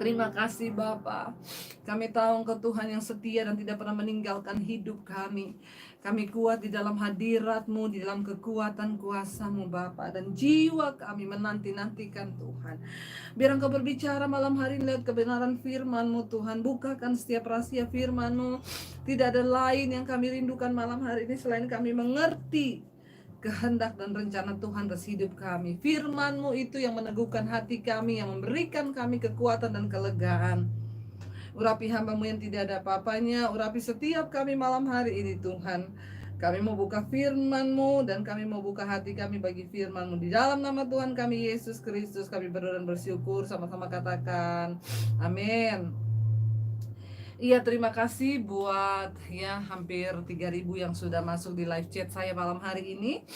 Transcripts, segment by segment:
Terima kasih Bapa. Kami tahu Engkau Tuhan yang setia dan tidak pernah meninggalkan hidup kami. Kami kuat di dalam hadirat-Mu, di dalam kekuatan kuasa-Mu Bapa. Dan jiwa kami menanti-nantikan Tuhan. Biar Engkau berbicara malam hari ini lewat kebenaran firman-Mu Tuhan. Bukakan setiap rahasia firman-Mu. Tidak ada lain yang kami rindukan malam hari ini selain kami mengerti kehendak dan rencana Tuhan atas hidup kami. Firman-Mu itu yang meneguhkan hati kami, yang memberikan kami kekuatan dan kelegaan. Urapi hamba-Mu yang tidak ada apa-apanya, urapi setiap kami malam hari ini Tuhan. Kami mau buka firman-Mu dan kami mau buka hati kami bagi firman-Mu. Di dalam nama Tuhan kami Yesus Kristus kami berdoa dan bersyukur. Sama-sama katakan amin. Iya, terima kasih buat ya hampir 3.000 yang sudah masuk di live chat saya malam hari ini.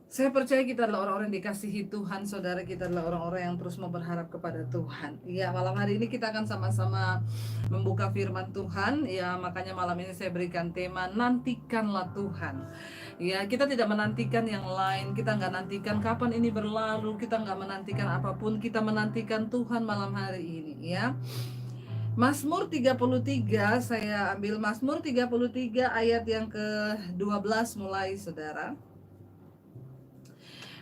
Saya percaya kita adalah orang-orang yang dikasihi Tuhan, saudara. Kita adalah orang-orang yang terus mau berharap kepada Tuhan. Ya, malam hari ini kita akan sama-sama membuka firman Tuhan. Ya, makanya malam ini saya berikan tema nantikanlah Tuhan. Ya, kita tidak menantikan yang lain. Kita nggak nantikan kapan ini berlalu. Kita nggak menantikan apapun. Kita menantikan Tuhan malam hari ini. Ya. Mazmur 33, saya ambil Mazmur 33 ayat yang ke-12 mulai, saudara.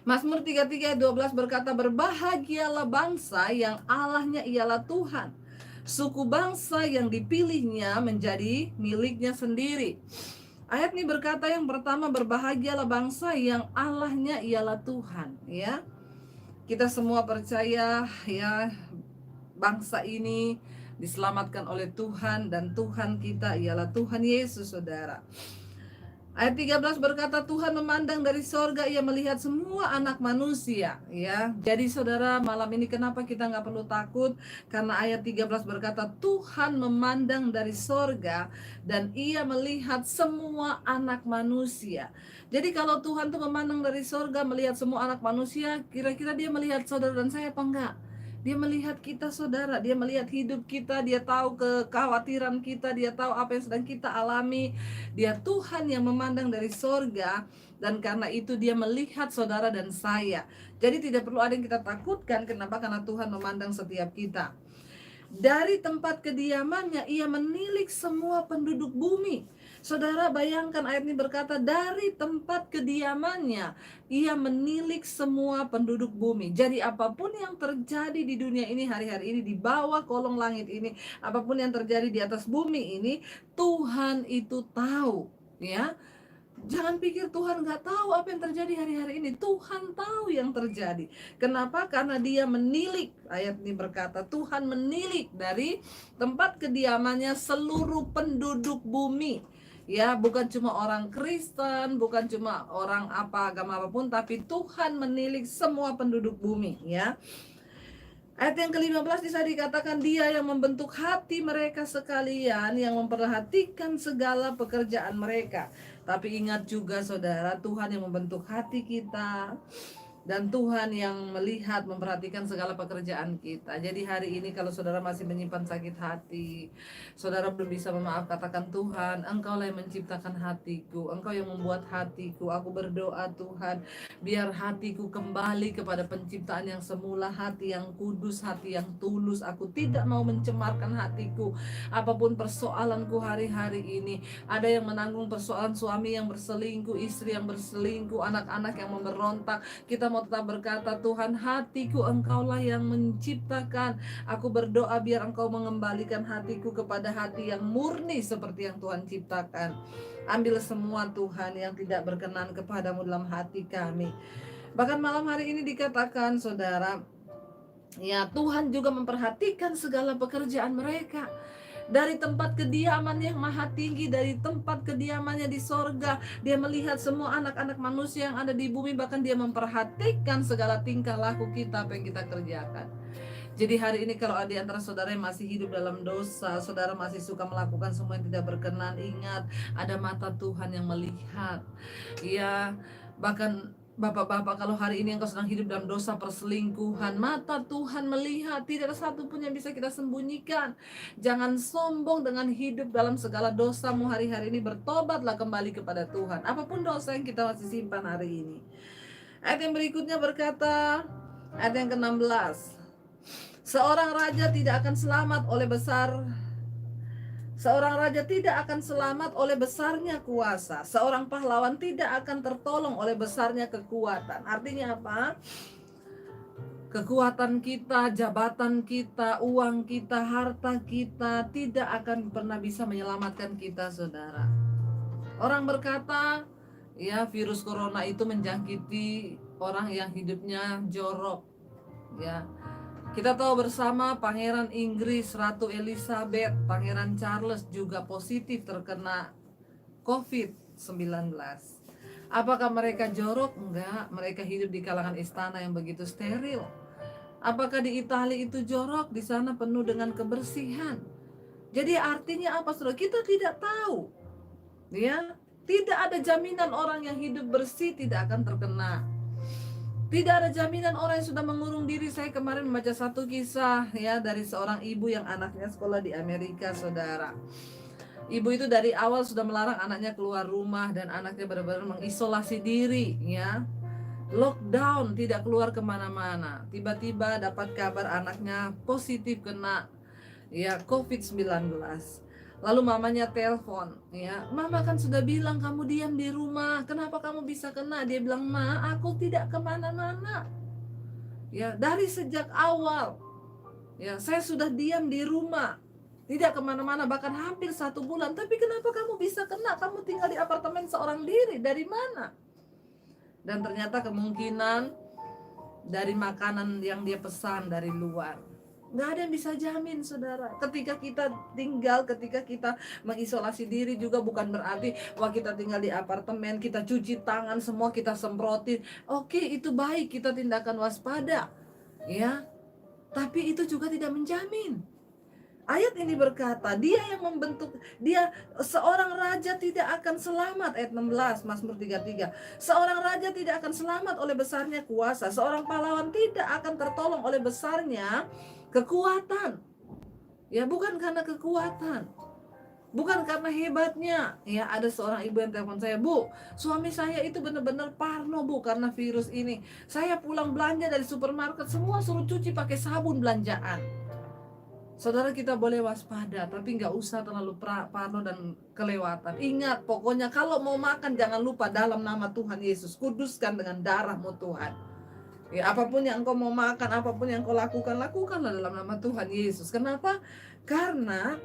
Mazmur 33 ayat 12 berkata, berbahagialah bangsa yang Allahnya ialah Tuhan, suku bangsa yang dipilihnya menjadi miliknya sendiri. Ayat ini berkata yang pertama, berbahagialah bangsa yang Allahnya ialah Tuhan. Ya, kita semua percaya ya bangsa ini diselamatkan oleh Tuhan dan Tuhan kita ialah Tuhan Yesus, saudara. Ayat 13 berkata, Tuhan memandang dari sorga, ia melihat semua anak manusia. Ya, jadi saudara, malam ini kenapa kita nggak perlu takut? Karena ayat 13 berkata, Tuhan memandang dari sorga dan ia melihat semua anak manusia. Jadi kalau Tuhan tuh memandang dari sorga, melihat semua anak manusia, kira-kira dia melihat saudara dan saya apa enggak? Dia melihat kita, saudara. Dia melihat hidup kita. Dia tahu kekhawatiran kita. Dia tahu apa yang sedang kita alami. Dia Tuhan yang memandang dari sorga. Dan karena itu dia melihat saudara dan saya. Jadi tidak perlu ada yang kita takutkan. Kenapa? Karena Tuhan memandang setiap kita. Dari tempat kediamannya ia menilik semua penduduk bumi. Saudara, bayangkan ayat ini berkata, dari tempat kediamannya ia menilik semua penduduk bumi. Jadi apapun yang terjadi di dunia ini hari-hari ini, di bawah kolong langit ini, apapun yang terjadi di atas bumi ini, Tuhan itu tahu. Ya, jangan pikir Tuhan gak tahu apa yang terjadi hari-hari ini. Tuhan tahu yang terjadi. Kenapa? Karena dia menilik. Ayat ini berkata, Tuhan menilik dari tempat kediamannya seluruh penduduk bumi. Ya, bukan cuma orang Kristen, bukan cuma orang agama apapun, tapi Tuhan menilik semua penduduk bumi. Ya. Ayat yang ke-15 bisa dikatakan, dia yang membentuk hati mereka sekalian, yang memperhatikan segala pekerjaan mereka. Tapi ingat juga saudara, Tuhan yang membentuk hati kita, dan Tuhan yang melihat, memperhatikan segala pekerjaan kita. Jadi hari ini kalau saudara masih menyimpan sakit hati, saudara belum bisa memaaf, katakan, Tuhan, Engkaulah yang menciptakan hatiku, Engkau yang membuat hatiku. Aku berdoa Tuhan, biar hatiku kembali kepada penciptaan yang semula, hati yang kudus, hati yang tulus. Aku tidak mau mencemarkan hatiku. Apapun persoalanku hari-hari ini, ada yang menanggung persoalan suami yang berselingkuh, istri yang berselingkuh, anak-anak yang memberontak. Kita mau tetap berkata, Tuhan, hatiku Engkaulah yang menciptakan. Aku berdoa biar Engkau mengembalikan hatiku kepada hati yang murni seperti yang Tuhan ciptakan. Ambil semua Tuhan yang tidak berkenan kepadamu dalam hati kami. Bahkan malam hari ini dikatakan, saudara, ya, Tuhan juga memperhatikan segala pekerjaan mereka. Dari tempat kediamannya yang maha tinggi, dari tempat kediamannya di sorga, dia melihat semua anak-anak manusia yang ada di bumi. Bahkan dia memperhatikan segala tingkah laku kita, apa yang kita kerjakan. Jadi hari ini kalau ada di antara saudara yang masih hidup dalam dosa, saudara masih suka melakukan semua yang tidak berkenan, ingat, ada mata Tuhan yang melihat. Ya, bahkan Bapak-bapak, kalau hari ini engkau sedang hidup dalam dosa perselingkuhan, mata Tuhan melihat. Tidak ada satu pun yang bisa kita sembunyikan. Jangan sombong dengan hidup dalam segala dosamu hari-hari ini. Bertobatlah kembali kepada Tuhan, apapun dosa yang kita masih simpan hari ini. Ayat yang berikutnya berkata, ayat yang ke-16, Seorang raja tidak akan selamat oleh Seorang raja tidak akan selamat oleh besarnya kuasa. Seorang pahlawan tidak akan tertolong oleh besarnya kekuatan. Artinya apa? Kekuatan kita, jabatan kita, uang kita, harta kita tidak akan pernah bisa menyelamatkan kita, saudara. Orang berkata, ya, virus corona itu menjangkiti orang yang hidupnya jorok. Ya, kita tahu bersama Pangeran Inggris, Ratu Elizabeth, Pangeran Charles juga positif terkena COVID-19. Apakah mereka jorok? Enggak, mereka hidup di kalangan istana yang begitu steril. Apakah di Italia itu jorok? Di sana penuh dengan kebersihan. Jadi artinya apa, saudara? Kita tidak tahu. Ya, tidak ada jaminan orang yang hidup bersih tidak akan terkena. Tidak ada jaminan orang yang sudah mengurung diri. Saya kemarin membaca satu kisah ya dari seorang ibu yang anaknya sekolah di Amerika, saudara. Ibu itu dari awal sudah melarang anaknya keluar rumah dan anaknya benar-benar mengisolasi diri, ya. Lockdown, tidak keluar kemana-mana. Tiba-tiba dapat kabar anaknya positif kena ya COVID-19. Lalu mamanya telepon, ya, mama kan sudah bilang kamu diam di rumah, kenapa kamu bisa kena? Dia bilang, ma, aku tidak kemana-mana. Ya, dari sejak awal, ya, saya sudah diam di rumah, tidak kemana-mana, bahkan hampir 1 bulan. Tapi kenapa kamu bisa kena? Kamu tinggal di apartemen seorang diri, dari mana? Dan ternyata kemungkinan dari makanan yang dia pesan dari luar. Nggak ada yang bisa jamin, saudara. Ketika kita mengisolasi diri juga bukan berarti wah kita tinggal di apartemen, kita cuci tangan semua, kita semprotin. Oke, itu baik, kita tindakan waspada, ya. Tapi itu juga tidak menjamin. Ayat ini berkata, seorang raja tidak akan selamat. Ayat 16, Mazmur 33. Seorang raja tidak akan selamat oleh besarnya kuasa. Seorang pahlawan tidak akan tertolong oleh besarnya kekuatan. Ya, bukan karena kekuatan, bukan karena hebatnya. Ya, ada seorang ibu yang telepon saya, Bu, suami saya itu benar-benar parno, Bu, karena virus ini. Saya pulang belanja dari supermarket, semua suruh cuci pakai sabun belanjaan. Saudara, kita boleh waspada, tapi nggak usah terlalu parno dan kelewatan. Ingat, pokoknya kalau mau makan jangan lupa dalam nama Tuhan Yesus, kuduskan dengan darah-Mu Tuhan. Ya, apapun yang engkau mau makan, apapun yang engkau lakukan, lakukanlah dalam nama Tuhan Yesus. Kenapa? Karena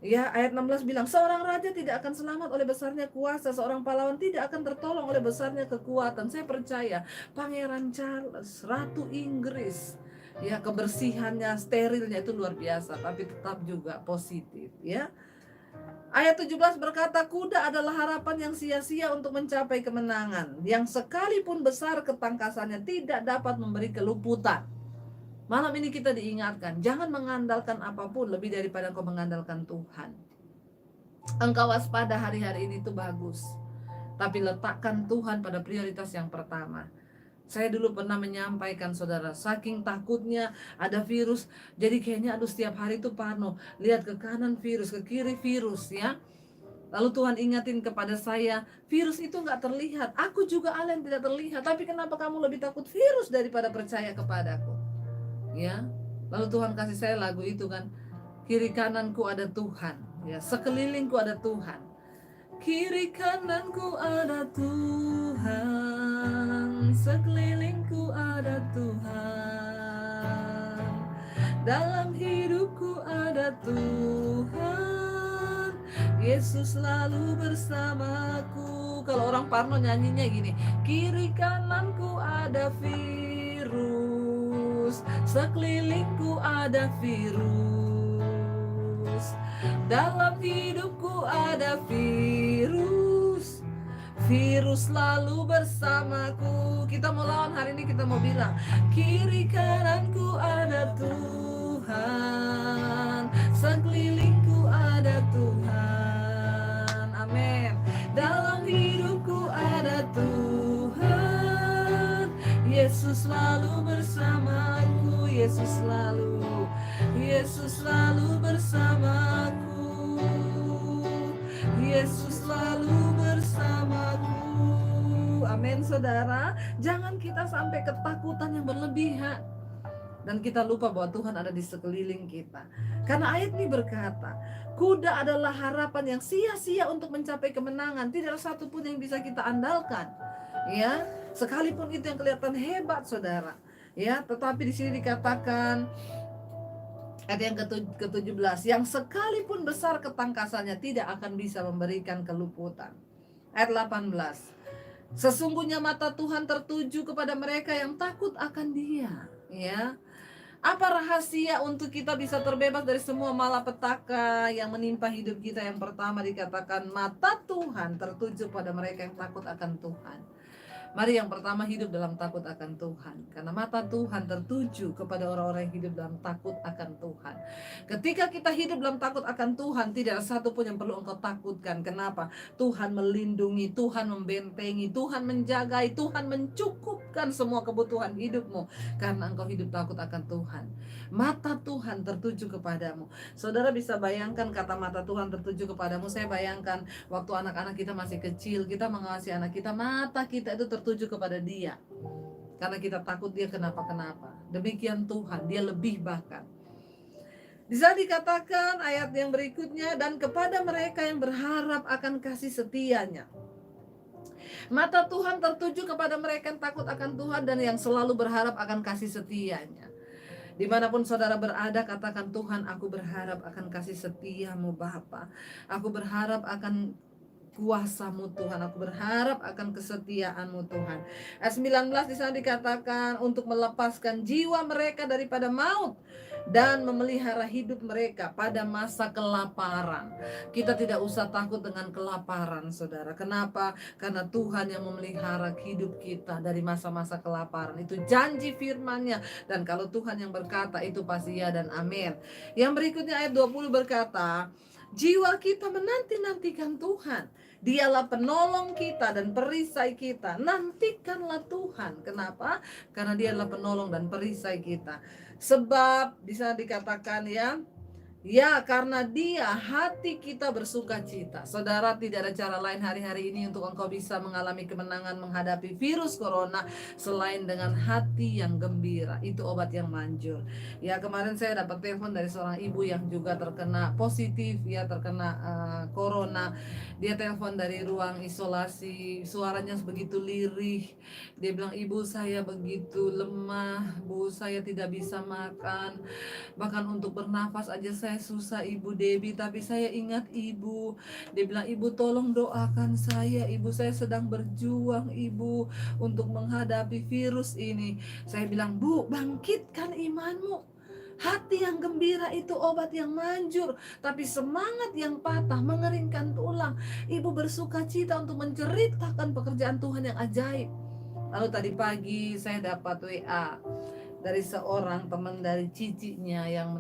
ya, ayat 16 bilang, seorang raja tidak akan selamat oleh besarnya kuasa, seorang pahlawan tidak akan tertolong oleh besarnya kekuatan. Saya percaya Pangeran Charles, Ratu Inggris, ya, kebersihannya, sterilnya itu luar biasa, tapi tetap juga positif, ya. Ayat 17 berkata, kuda adalah harapan yang sia-sia untuk mencapai kemenangan, yang sekalipun besar ketangkasannya tidak dapat memberi keluputan. Malam ini kita diingatkan, jangan mengandalkan apapun lebih daripada engkau mengandalkan Tuhan. Engkau waspada hari-hari ini itu bagus, tapi letakkan Tuhan pada prioritas yang pertama. Saya dulu pernah menyampaikan, saudara, saking takutnya ada virus, jadi kayaknya aduh setiap hari itu parno, lihat ke kanan virus, ke kiri virus, ya. Lalu Tuhan ingatin kepada saya, virus itu nggak terlihat, aku juga Allah yang tidak terlihat, tapi kenapa kamu lebih takut virus daripada percaya kepadaku? Ya, lalu Tuhan kasih saya lagu itu kan, kiri kananku ada Tuhan, ya, sekelilingku ada Tuhan. Kiri kananku ada Tuhan, sekelilingku ada Tuhan, dalam hidupku ada Tuhan, Yesus selalu bersamaku. Kalau orang parno nyanyinya gini, kiri kananku ada virus, sekelilingku ada virus, dalam hidupku ada virus, virus selalu bersamaku. Kita mau lawan hari ini, kita mau bilang, kiri kananku ada Tuhan, sekelilingku ada Tuhan, amin. Dalam hidupku ada Tuhan, Yesus selalu bersamaku, Yesus selalu bersamaku, Yesus selalu bersamaku. Amin, saudara. Jangan kita sampai ketakutan yang berlebihan. dan kita lupa bahwa Tuhan ada di sekeliling kita. Karena ayat ini berkata, kuda adalah harapan yang sia-sia untuk mencapai kemenangan. Tidak ada satupun yang bisa kita andalkan, ya, sekalipun itu yang kelihatan hebat, saudara, ya. Tetapi di sini dikatakan ayat yang ke-17, yang sekalipun besar ketangkasannya tidak akan bisa memberikan keluputan. Ayat 18, sesungguhnya mata Tuhan tertuju kepada mereka yang takut akan Dia, ya. Apa rahasia untuk kita bisa terbebas dari semua malapetaka yang menimpa hidup kita? Yang pertama dikatakan mata Tuhan tertuju pada mereka yang takut akan Tuhan. Mari yang pertama hidup dalam takut akan Tuhan, karena mata Tuhan tertuju kepada orang-orang yang hidup dalam takut akan Tuhan. Ketika kita hidup dalam takut akan Tuhan, tidak ada satupun yang perlu engkau takutkan. Kenapa? Tuhan melindungi, Tuhan membentengi, Tuhan menjagai, Tuhan mencukupkan semua kebutuhan hidupmu, karena engkau hidup takut akan Tuhan. Mata Tuhan tertuju kepadamu. Saudara bisa bayangkan kata mata Tuhan tertuju kepadamu. Saya bayangkan waktu anak-anak kita masih kecil, kita mengasihi anak kita, mata kita itu tertuju kepada Dia, karena kita takut dia kenapa-kenapa. Demikian Tuhan, Dia lebih bahkan. Bisa dikatakan ayat yang berikutnya, dan kepada mereka yang berharap akan kasih setianya. Mata Tuhan tertuju kepada mereka yang takut akan Tuhan dan yang selalu berharap akan kasih setianya. Dimanapun saudara berada, katakan, Tuhan, aku berharap akan kasih setiamu Bapa. Aku berharap akan kuasa-Mu Tuhan, aku berharap akan kesetiaan-Mu Tuhan. Ayat 19 di sana dikatakan untuk melepaskan jiwa mereka daripada maut dan memelihara hidup mereka pada masa kelaparan. Kita tidak usah takut dengan kelaparan, saudara. Kenapa? Karena Tuhan yang memelihara hidup kita dari masa-masa kelaparan. Itu janji firman-Nya, dan kalau Tuhan yang berkata itu pasti ya dan amin. Yang berikutnya ayat 20 berkata, jiwa kita menanti-nantikan Tuhan. Dialah penolong kita dan perisai kita. Nantikanlah Tuhan. Kenapa? Karena Dia adalah penolong dan perisai kita. Sebab di sana dikatakan, ya, karena Dia hati kita bersuka cita. Saudara, tidak ada cara lain hari-hari ini untuk engkau bisa mengalami kemenangan menghadapi virus corona selain dengan hati yang gembira. Itu obat yang manjur. Ya, kemarin saya dapat telepon dari seorang ibu yang juga terkena positif, ya, terkena corona. Dia telepon dari ruang isolasi, suaranya begitu lirih. Dia bilang, ibu, saya begitu lemah, bu, saya tidak bisa makan, bahkan untuk bernafas aja saya susah, Ibu Debbie, tapi saya ingat Ibu. Dia bilang, Ibu tolong doakan saya, Ibu, saya sedang berjuang, Ibu, untuk menghadapi virus ini. Saya bilang, Bu, bangkitkan imanmu. Hati yang gembira itu obat yang manjur, tapi semangat yang patah mengeringkan tulang. Ibu bersuka cita untuk menceritakan pekerjaan Tuhan yang ajaib. Lalu tadi pagi saya dapat WA dari seorang teman dari cicinya yang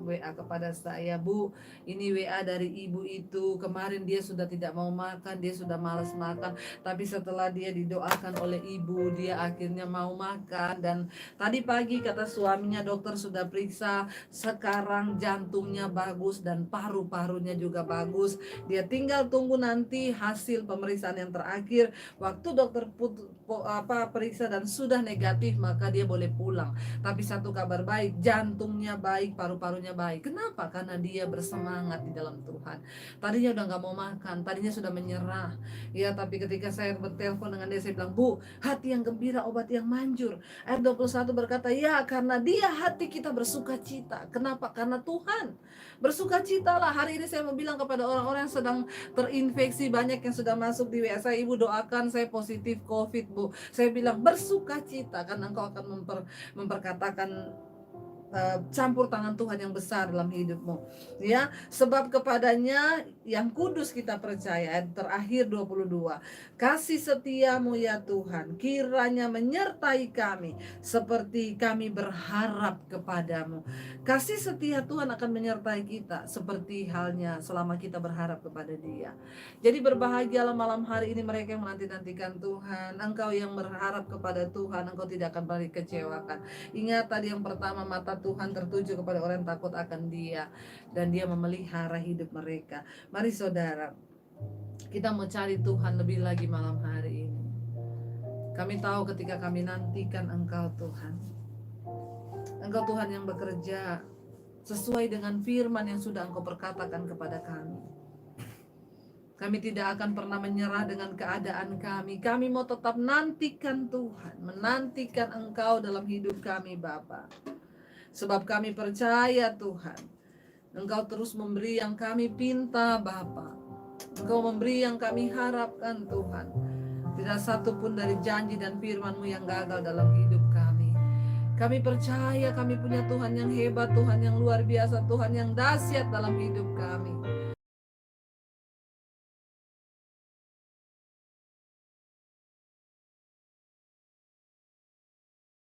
WA kepada saya, Bu, ini WA dari ibu itu, kemarin dia sudah tidak mau makan, dia sudah malas makan, tapi setelah dia didoakan oleh ibu, dia akhirnya mau makan. Dan tadi pagi kata suaminya, dokter sudah periksa, sekarang jantungnya bagus dan paru-parunya juga bagus. Dia tinggal tunggu nanti hasil pemeriksaan yang terakhir. Waktu dokter periksa dan sudah negatif, maka dia boleh pulang. Tapi satu kabar baik, jantungnya baik, paru-parunya baik. Kenapa? Karena dia bersemangat di dalam Tuhan. Tadinya udah gak mau makan, tadinya sudah menyerah, ya. Tapi ketika saya bertelepon dengan dia, saya bilang, Bu, hati yang gembira obat yang manjur. Ayat 21 berkata, ya, karena Dia hati kita bersuka cita. Kenapa? Karena Tuhan. Bersuka citalah. Hari ini saya mau bilang kepada orang-orang yang sedang terinfeksi, banyak yang sudah masuk di WA saya, Ibu doakan saya positif COVID, Bu. Saya bilang, bersuka cita, karena engkau akan memperkatakan campur tangan Tuhan yang besar dalam hidupmu, ya. Sebab kepadanya yang kudus kita percaya. Ayat terakhir 22, kasih setiamu ya Tuhan kiranya menyertai kami seperti kami berharap kepadamu. Kasih setia Tuhan akan menyertai kita seperti halnya selama kita berharap kepada Dia. Jadi berbahagialah malam hari ini mereka yang menanti-nantikan Tuhan. Engkau yang berharap kepada Tuhan, engkau tidak akan pernah dikecewakan. Ingat tadi yang pertama, mata Tuhan tertuju kepada orang yang takut akan Dia, dan Dia memelihara hidup mereka. Mari saudara, kita mau cari Tuhan lebih lagi malam hari ini. Kami tahu ketika kami nantikan Engkau Tuhan, Engkau Tuhan yang bekerja sesuai dengan firman yang sudah Engkau perkatakan kepada kami. Kami tidak akan pernah menyerah dengan keadaan kami. Kami mau tetap nantikan Tuhan, menantikan Engkau dalam hidup kami Bapa. Sebab kami percaya Tuhan, Engkau terus memberi yang kami pinta Bapa. Engkau memberi yang kami harapkan Tuhan. Tidak satu pun dari janji dan firman-Mu yang gagal dalam hidup kami. Kami percaya kami punya Tuhan yang hebat, Tuhan yang luar biasa, Tuhan yang dahsyat dalam hidup kami.